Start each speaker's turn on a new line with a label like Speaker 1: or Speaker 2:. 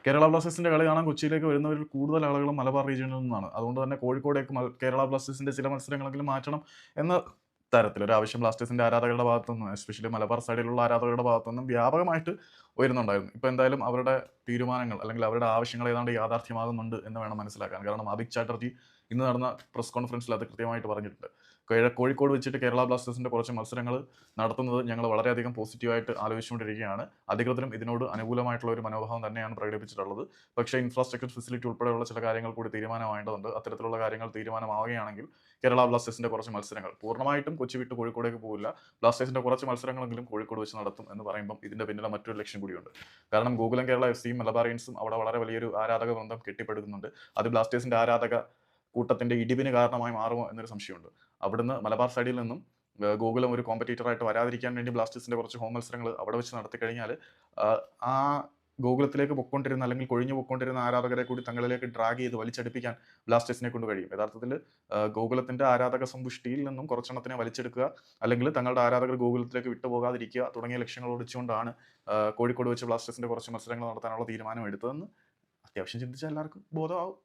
Speaker 1: കേരള ബ്ലാസ്റ്റേഴ്സിന്റെ കളി കാണാൻ കൊച്ചിയിലേക്ക് വരുന്നവരിൽ കൂടുതൽ ആളുകളും മലബാർ റീജിയനിൽ നിന്നാണ്. അതുകൊണ്ട് തന്നെ കോഴിക്കോടേക്ക് കേരള ബ്ലാസ്റ്റേഴ്സിന്റെ ചില മത്സരങ്ങളെങ്കിലും മാറ്റണം എന്ന തരത്തിൽ ഒരു ആവശ്യം ബ്ലാസ്റ്റേഴ്സിന്റെ ആരാധകരുടെ ഭാഗത്തുനിന്നും എസ്പെഷ്യലി മലബാർ സൈഡിലുള്ള ആരാധകരുടെ ഭാഗത്തുനിന്നും വ്യാപകമായിട്ട് ഉയരുന്നുണ്ടായിരുന്നു. ഇപ്പോൾ എന്തായാലും അവരുടെ തീരുമാനങ്ങൾ അല്ലെങ്കിൽ അവരുടെ ആവശ്യങ്ങൾ ഏതാണ്ട് യാഥാർത്ഥ്യമാകുന്നുണ്ട് എന്ന് വേണം മനസ്സിലാക്കാൻ. കാരണം അഭിക് ചാറ്റർജി ഇന്ന് നടന്ന പ്രസ് കോൺഫറൻസിൽ അത് കൃത്യമായിട്ട് പറഞ്ഞിട്ടുണ്ട്. കോഴിക്കോട് വെച്ചിട്ട് കേരള ബ്ലാസ്റ്റേഴ്സിന്റെ കുറച്ച് മത്സരങ്ങൾ നടത്തുന്നത് ഞങ്ങൾ വളരെയധികം പോസിറ്റീവായിട്ട് ആലോചിച്ചുകൊണ്ടിരിക്കുകയാണ്. അധികൃതരും ഇതിനോട് അനുകൂലമായിട്ടുള്ള ഒരു മനോഭാവം തന്നെയാണ് പ്രകടിപ്പിച്ചിട്ടുള്ളത്. പക്ഷേ ഇൻഫ്രാസ്ട്രക്ചർ ഫെസിലിറ്റി ഉൾപ്പെടെയുള്ള ചില കാര്യങ്ങൾ കൂടി തീരുമാനമാവേണ്ടതുണ്ട്. അത്തരത്തിലുള്ള കാര്യങ്ങൾ തീരുമാനമാവുകയാണെങ്കിൽ കേരള ബ്ലാസ്റ്റേഴ്സിന്റെ കുറച്ച് മത്സരങ്ങൾ പൂർണ്ണമായിട്ടും കൊച്ചി വിട്ട് കോഴിക്കോടേക്ക് പോകില്ല. ബ്ലാസ്റ്റേഴ്സിന്റെ കുറച്ച് മത്സരങ്ങളെങ്കിലും കോഴിക്കോട് വെച്ച് നടത്തും എന്ന് പറയുമ്പോൾ ഇതിന്റെ പിന്നിലെ മറ്റൊരു ലക്ഷ്യം കൂടിയുണ്ട്. കാരണം ഗോകുലം കേരള എഫ്സിയും മലബാറിയൻസും അവിടെ വളരെ വലിയൊരു ആരാധക വൃന്ദം കെട്ടിപ്പടുക്കുന്നുണ്ട്. അത് ബ്ലാസ്റ്റേഴ്സിന്റെ ആരാധക കൂട്ടത്തിന്റെ ഇടിവിന് കാരണമായി മാറുമോ എന്നൊരു സംശയമുണ്ട്. അവിടുന്ന് മലബാർ സൈഡിൽ നിന്നും ഗോകുലം ഒരു കോമ്പറ്റീറ്ററായിട്ട് വരാതിരിക്കാൻ വേണ്ടി ബ്ലാസ്റ്റേഴ്സിന്റെ കുറച്ച് ഹോം മത്സരങ്ങൾ അവിടെ വെച്ച് നടത്തി കഴിഞ്ഞാൽ ആ ഗോകുലത്തിലേക്ക് പൊക്കൊണ്ടിരുന്ന അല്ലെങ്കിൽ കൊഴിഞ്ഞു പൊക്കൊണ്ടിരുന്ന ആരാധകരെ കൂടി തങ്ങളിലേക്ക് ഡ്രാഗ് ചെയ്ത് വലിച്ചടിപ്പിക്കാൻ ബ്ലാസ്റ്റേഴ്സിനെ കൊണ്ട് കഴിയും. യഥാർത്ഥത്തിൽ ഗോകുലത്തിന്റെ ആരാധക സമ്പുഷ്ടിയിൽ നിന്നും കുറച്ചെണ്ണത്തിനെ വലിച്ചെടുക്കുക, അല്ലെങ്കിൽ തങ്ങളുടെ ആരാധകർ ഗോകുലത്തിലേക്ക് വിട്ടുപോകാതിരിക്കുക തുടങ്ങിയ ലക്ഷ്യങ്ങളോട് വെച്ചുകൊണ്ടാണ് കോഴിക്കോട് വെച്ച് ബ്ലാസ്റ്റേഴ്സിന്റെ കുറച്ച് മത്സരങ്ങൾ നടത്താനുള്ള തീരുമാനം എടുത്തതെന്ന് അത്യാവശ്യം ചിന്തിച്ചാൽ എല്ലാവർക്കും ബോധമാവും.